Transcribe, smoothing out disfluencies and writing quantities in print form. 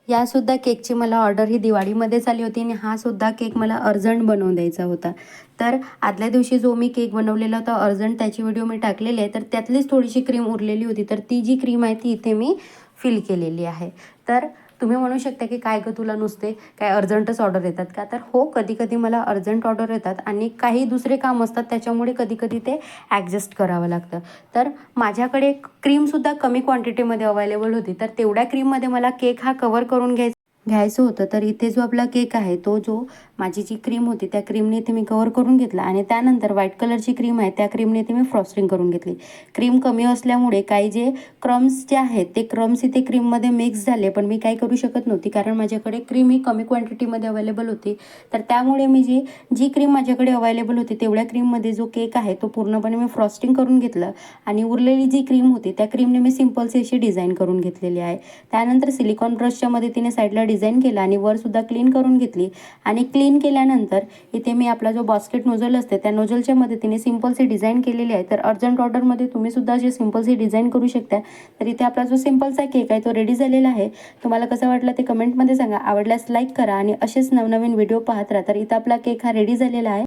यासुद्धा केकची मला ऑर्डर ही दिवाळीमध्येच आली होती आणि हा सुद्धा केक मला अर्जंट बनवून द्यायचा होता. तर आदल्या दिवशी जो मी केक बनवलेला होता अर्जंट, त्याची व्हिडिओ मी टाकलेली आहे. तर त्यातलीच थोडीशी क्रीम उरलेली होती, तर ती जी क्रीम आहे ती इथे मी फिल केलेली आहे. तर तुम्ही म्हणू शकता की काय गं तुला नुसते काय अर्जंटच ऑर्डर येतात का? तर हो, कधी कधी मला अर्जंट ऑर्डर येतात आणि काही दुसरे काम असतात, त्याच्यामुळे कधी कधी ते ॲडजस्ट करावं लागतं. तर माझ्याकडे क्रीमसुद्धा कमी क्वांटिटीमध्ये अवेलेबल होती, तर तेवढ्या क्रीममध्ये मला केक हा कवर करून घ्यायचं होतं. तर इथे जो आपला केक आहे, तो जो माझी जी क्रीम होती त्या क्रीमने इथे मी कवर करून घेतला आणि त्यानंतर व्हाईट कलरची क्रीम आहे त्या क्रीमने इथे मी फ्रॉस्टिंग करून घेतली. क्रीम कमी असल्यामुळे काही जे क्रम्स जे आहेत ते क्रम्स इथे क्रीममध्ये मिक्स झाले, पण मी काही करू शकत नव्हती कारण माझ्याकडे क्रीम ही कमी क्वांटिटीमध्ये अवेलेबल होती. तर त्यामुळे मी जी क्रीम माझ्याकडे अवेलेबल होती तेवढ्या क्रीममध्ये जो केक आहे तो पूर्णपणे मी फ्रॉस्टिंग करून घेतलं आणि उरलेली जी क्रीम होती त्या क्रीमने मी सिम्पलशी अशी डिझाईन करून घेतलेली आहे. त्यानंतर सिलिकॉन ब्रशच्या मदतीने साईडला डिझाईन केला आणि वरसुद्धा क्लीन करून घेतली आणि क्लीन केल्यानंतर इथे मी आपला जो बास्केट नोझल असते त्या नोझलच्या मदतीने सिम्पलची डिझाईन केलेली आहे. तर अर्जंट ऑर्डरमध्ये तुम्ही सुद्धा अशी सिम्पलची डिझाईन करू शकता. तर इथे आपला जो सिम्पलचा केक आहे तो रेडी झालेला आहे. तुम्हाला कसं वाटलं ते कमेंटमध्ये सांगा. आवडल्यास लाईक करा आणि असेच नवनवीन व्हिडिओ पाहत राहा. तर इथं आपला केक हा रेडी झालेला आहे.